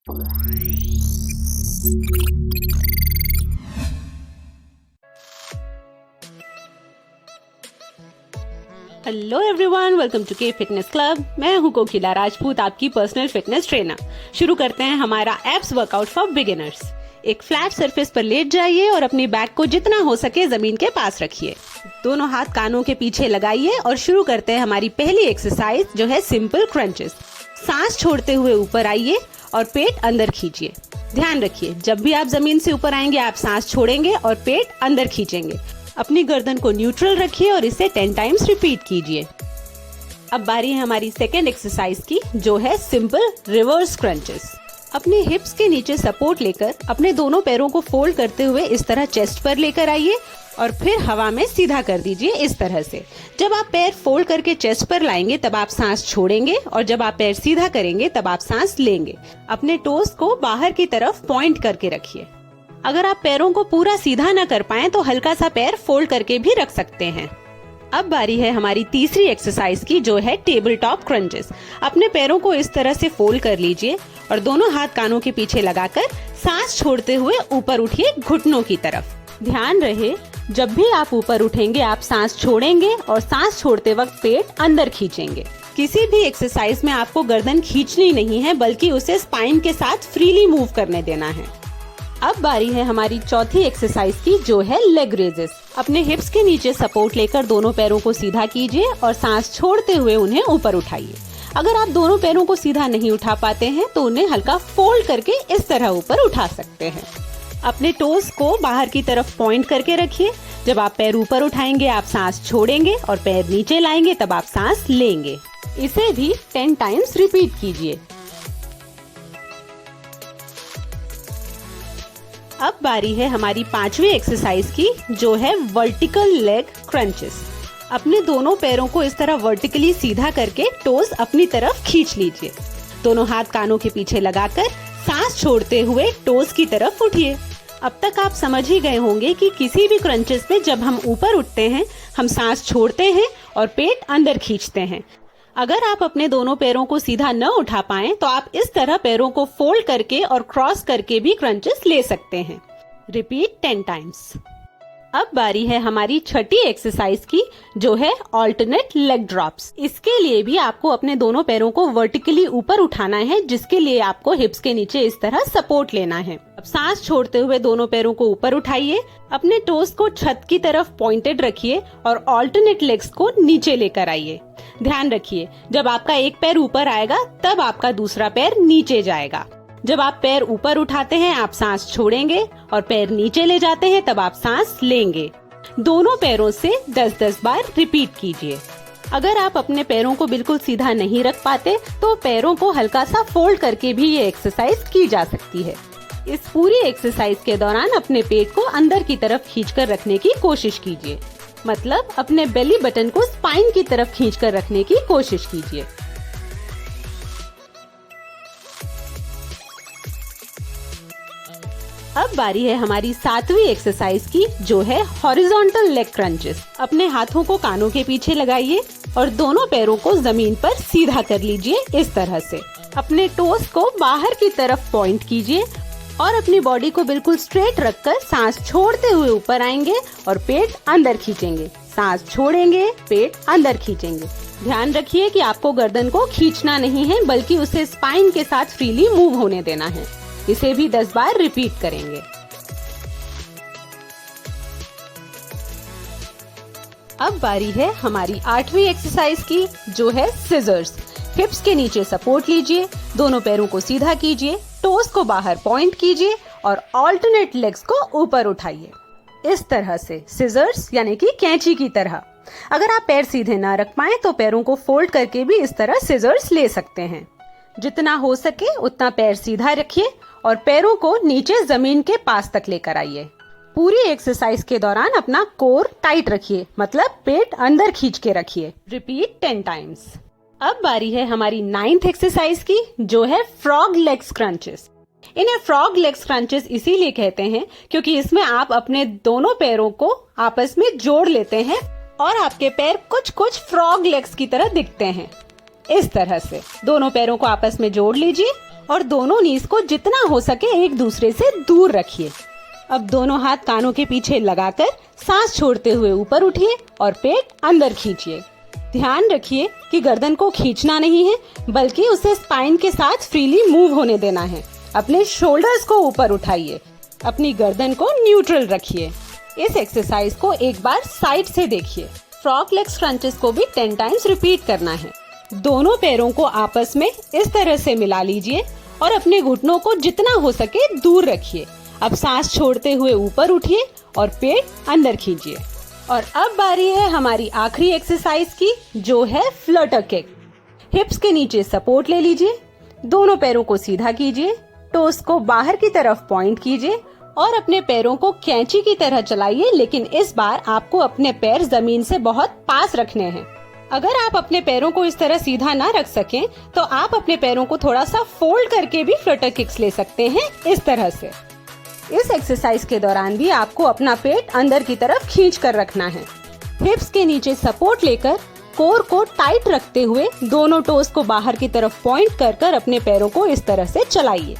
Hello everyone, welcome to के fitness club. मैं हूं कोकिला राजपूत, आपकी पर्सनल फिटनेस ट्रेनर। शुरू करते हैं हमारा एब्स वर्कआउट फॉर बिगिनर्स। एक फ्लैट सरफेस पर लेट जाइए और अपनी बैक को जितना हो सके जमीन के पास रखिए। दोनों हाथ कानों के पीछे लगाइए और शुरू करते हैं हमारी पहली एक्सरसाइज, जो है सिंपल क्रंचेस। सांस छोड़ते हुए ऊपर आइए और पेट अंदर खींचिए। ध्यान रखिए, जब भी आप जमीन से ऊपर आएंगे आप सांस छोड़ेंगे और पेट अंदर खींचेंगे। अपनी गर्दन को न्यूट्रल रखिए और इसे 10 टाइम्स रिपीट कीजिए। अब बारी है हमारी सेकेंड एक्सरसाइज की, जो है सिंपल रिवर्स क्रंचेस। अपने हिप्स के नीचे सपोर्ट लेकर अपने दोनों पैरों को फोल्ड करते हुए इस तरह चेस्ट पर लेकर आइए और फिर हवा में सीधा कर दीजिए इस तरह से। जब आप पैर फोल्ड करके चेस्ट पर लाएंगे तब आप सांस छोड़ेंगे और जब आप पैर सीधा करेंगे तब आप सांस लेंगे। अपने टोस को बाहर की तरफ पॉइंट करके रखिए। अगर आप पैरों को पूरा सीधा न कर पाएं तो हल्का सा पैर फोल्ड करके भी रख सकते हैं। अब बारी है हमारी तीसरी एक्सरसाइज की, जो है टेबल टॉप क्रंचेस। अपने पैरों को इस तरह से फोल्ड कर लीजिए और दोनों हाथ कानों के पीछे लगाकर सांस छोड़ते हुए ऊपर उठिए घुटनों की तरफ। ध्यान रहे, जब भी आप ऊपर उठेंगे आप सांस छोड़ेंगे और सांस छोड़ते वक्त पेट अंदर खींचेंगे। किसी भी एक्सरसाइज में आपको गर्दन खींचनी नहीं है, बल्कि उसे स्पाइन के साथ फ्रीली मूव करने देना है। अब बारी है हमारी चौथी एक्सरसाइज की, जो है लेग रेजेस। अपने हिप्स के नीचे सपोर्ट लेकर दोनों पैरों को सीधा कीजिए और सांस छोड़ते हुए उन्हें ऊपर उठाइए। अगर आप दोनों पैरों को सीधा नहीं उठा पाते हैं तो उन्हें हल्का फोल्ड करके इस तरह ऊपर उठा सकते हैं। अपने टोस को बाहर की तरफ पॉइंट करके रखिए। जब आप पैर ऊपर उठाएंगे आप सांस छोड़ेंगे और पैर नीचे लाएंगे तब आप सांस लेंगे। इसे भी 10 टाइम्स रिपीट कीजिए। अब बारी है हमारी पांचवी एक्सरसाइज की, जो है वर्टिकल लेग क्रंचेस। अपने दोनों पैरों को इस तरह वर्टिकली सीधा करके टोस अपनी तरफ खींच लीजिए। दोनों हाथ कानों के पीछे लगाकर सांस छोड़ते हुए टोस की तरफ उठिए। अब तक आप समझ ही गए होंगे कि किसी भी क्रंचेस में जब हम ऊपर उठते हैं हम सांस छोड़ते हैं और पेट अंदर खींचते हैं। अगर आप अपने दोनों पैरों को सीधा न उठा पाएं तो आप इस तरह पैरों को फोल्ड करके और क्रॉस करके भी क्रंचेस ले सकते हैं। Repeat 10 times. अब बारी है हमारी छठी एक्सरसाइज की, जो है ऑल्टरनेट लेग ड्रॉप्स। इसके लिए भी आपको अपने दोनों पैरों को वर्टिकली ऊपर उठाना है, जिसके लिए आपको हिप्स के नीचे इस तरह सपोर्ट लेना है। अब सांस छोड़ते हुए दोनों पैरों को ऊपर उठाइए। अपने टोस को छत की तरफ पॉइंटेड रखिए और ऑल्टरनेट लेग्स को नीचे लेकर आइए। ध्यान रखिए, जब आपका एक पैर ऊपर आएगा तब आपका दूसरा पैर नीचे जाएगा। जब आप पैर ऊपर उठाते हैं आप सांस छोड़ेंगे और पैर नीचे ले जाते हैं तब आप सांस लेंगे। दोनों पैरों से 10-10 बार रिपीट कीजिए। अगर आप अपने पैरों को बिल्कुल सीधा नहीं रख पाते तो पैरों को हल्का सा फोल्ड करके भी ये एक्सरसाइज की जा सकती है। इस पूरी एक्सरसाइज के दौरान अपने पेट को अंदर की तरफ खींचकर रखने की कोशिश कीजिए। मतलब अपने बेली बटन को स्पाइन की तरफ खींचकर रखने की कोशिश कीजिए। अब बारी है हमारी सातवीं एक्सरसाइज की, जो है हॉरिजॉन्टल लेग क्रंचेस। अपने हाथों को कानों के पीछे लगाइए और दोनों पैरों को जमीन पर सीधा कर लीजिए इस तरह से। अपने टोस को बाहर की तरफ पॉइंट कीजिए और अपनी बॉडी को बिल्कुल स्ट्रेट रखकर सांस छोड़ते हुए ऊपर आएंगे और पेट अंदर खींचेंगे। सांस छोड़ेंगे, पेट अंदर खींचेंगे। ध्यान रखिए कि आपको गर्दन को खींचना नहीं है, बल्कि उसे स्पाइन के साथ फ्रीली मूव होने देना है। इसे भी 10 बार रिपीट करेंगे। अब बारी है हमारी 8वीं एक्सरसाइज की, जो है सिजर्स। हिप्स के नीचे सपोर्ट लीजिए, दोनों पैरों को सीधा कीजिए, टोस को बाहर पॉइंट कीजिए और ऑल्टरनेट लेग्स को ऊपर उठाइए इस तरह से, सिजर्स यानी कि कैंची की तरह। अगर आप पैर सीधे ना रख पाए तो पैरों को फोल्ड करके भी इस तरह सिजर्स ले सकते हैं। जितना हो सके उतना पैर सीधा रखिए और पैरों को नीचे जमीन के पास तक लेकर आइए। पूरी एक्सरसाइज के दौरान अपना कोर टाइट रखिए, मतलब पेट अंदर खींच के रखिए। Repeat 10 times. अब बारी है हमारी 9th एक्सरसाइज की, जो है फ्रॉग लेग्स क्रंचेस। इन्हें फ्रॉग लेग्स क्रंचेस इसीलिए कहते हैं क्योंकि इसमें आप अपने दोनों पैरों को आपस में जोड़ लेते हैं और आपके पैर कुछ कुछ फ्रॉग लेग्स की तरह दिखते हैं। इस तरह से दोनों पैरों को आपस में जोड़ लीजिए और दोनों नीज को जितना हो सके एक दूसरे से दूर रखिए। अब दोनों हाथ कानों के पीछे लगाकर सांस छोड़ते हुए ऊपर उठिए और पेट अंदर खींचिए। ध्यान रखिए कि गर्दन को खींचना नहीं है, बल्कि उसे स्पाइन के साथ फ्रीली मूव होने देना है। अपने शोल्डर्स को ऊपर उठाइए, अपनी गर्दन को न्यूट्रल रखिए। इस एक्सरसाइज को एक बार साइड से देखिए। फ्रॉग लेग क्रंचेस को भी 10 टाइम्स रिपीट करना है। दोनों पैरों को आपस में इस तरह से मिला लीजिए और अपने घुटनों को जितना हो सके दूर रखिए। अब सांस छोड़ते हुए ऊपर उठिए और पेट अंदर खींचिए। और अब बारी है हमारी आखिरी एक्सरसाइज की, जो है फ्लटर किक। हिप्स के नीचे सपोर्ट ले लीजिए, दोनों पैरों को सीधा कीजिए, टोस को बाहर की तरफ पॉइंट कीजिए और अपने पैरों को कैंची की तरह चलाइए, लेकिन इस बार आपको अपने पैर जमीन से बहुत पास रखने हैं। अगर आप अपने पैरों को इस तरह सीधा ना रख सकें, तो आप अपने पैरों को थोड़ा सा फोल्ड करके भी फ्लटर किक्स ले सकते हैं, इस तरह से। इस एक्सरसाइज के दौरान भी आपको अपना पेट अंदर की तरफ खींच कर रखना है। हिप्स के नीचे सपोर्ट लेकर कोर को टाइट रखते हुए दोनों टोस को बाहर की तरफ पॉइंट कर कर अपने पैरों को इस तरह से चलाइए।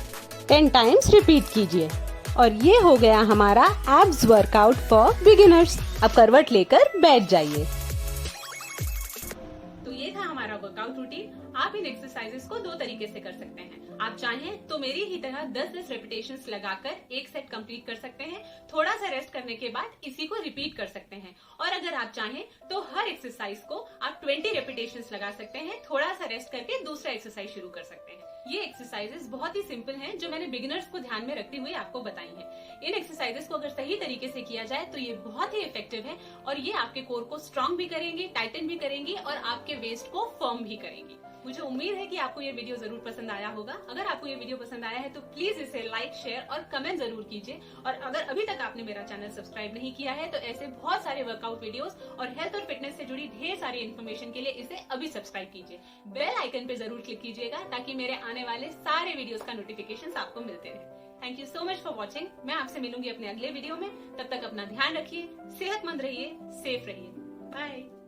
10 टाइम्स रिपीट कीजिए। और ये हो गया हमारा एब्स वर्कआउट फॉर बिगिनर्स। अब करवट लेकर बैठ जाइए। तो ये था हमारा वर्कआउट रूटीन। आप इन एक्सरसाइजेस को 2 तरीके से कर सकते हैं। आप चाहें तो मेरी ही तरह 10-10 रेपिटेशंस लगाकर एक सेट कंप्लीट कर सकते हैं। थोड़ा सा रेस्ट करने के बाद इसी को रिपीट कर सकते हैं। और अगर आप चाहें तो हर एक्सरसाइज को आप 20 रेपिटेशंस लगा सकते हैं। थोड़ा सा रेस्ट करके दूसरा एक्सरसाइज शुरू कर सकते हैं। ये एक्सरसाइजेस बहुत ही सिंपल हैं, जो मैंने बिगिनर्स को ध्यान में रखते हुए आपको बताई हैं। इन एक्सरसाइजेस को अगर सही तरीके से किया जाए तो ये बहुत ही इफेक्टिव है और ये आपके कोर को स्ट्रॉन्ग भी करेंगे, टाइटन भी करेंगी और आपके वेस्ट को फर्म भी करेंगी। मुझे उम्मीद है कि आपको ये वीडियो जरूर पसंद आया होगा। अगर आपको ये वीडियो पसंद आया है तो प्लीज इसे लाइक, शेयर और कमेंट जरूर कीजिए। और अगर अभी तक आपने मेरा चैनल सब्सक्राइब नहीं किया है तो ऐसे बहुत सारे वर्कआउट वीडियोस और हेल्थ और फिटनेस से जुड़ी ढेर सारी इन्फॉर्मेशन के लिए इसे अभी सब्सक्राइब कीजिए। बेल आइकन पे जरूर क्लिक कीजिएगा ताकि मेरे आने वाले सारे वीडियोस का नोटिफिकेशन आपको मिलते रहे। Thank you so much for watching. मैं आपसे मिलूंगी अपने अगले वीडियो में। तब तक अपना ध्यान रखिए, सेहतमंद रहिए, सेफ रहिए। बाय।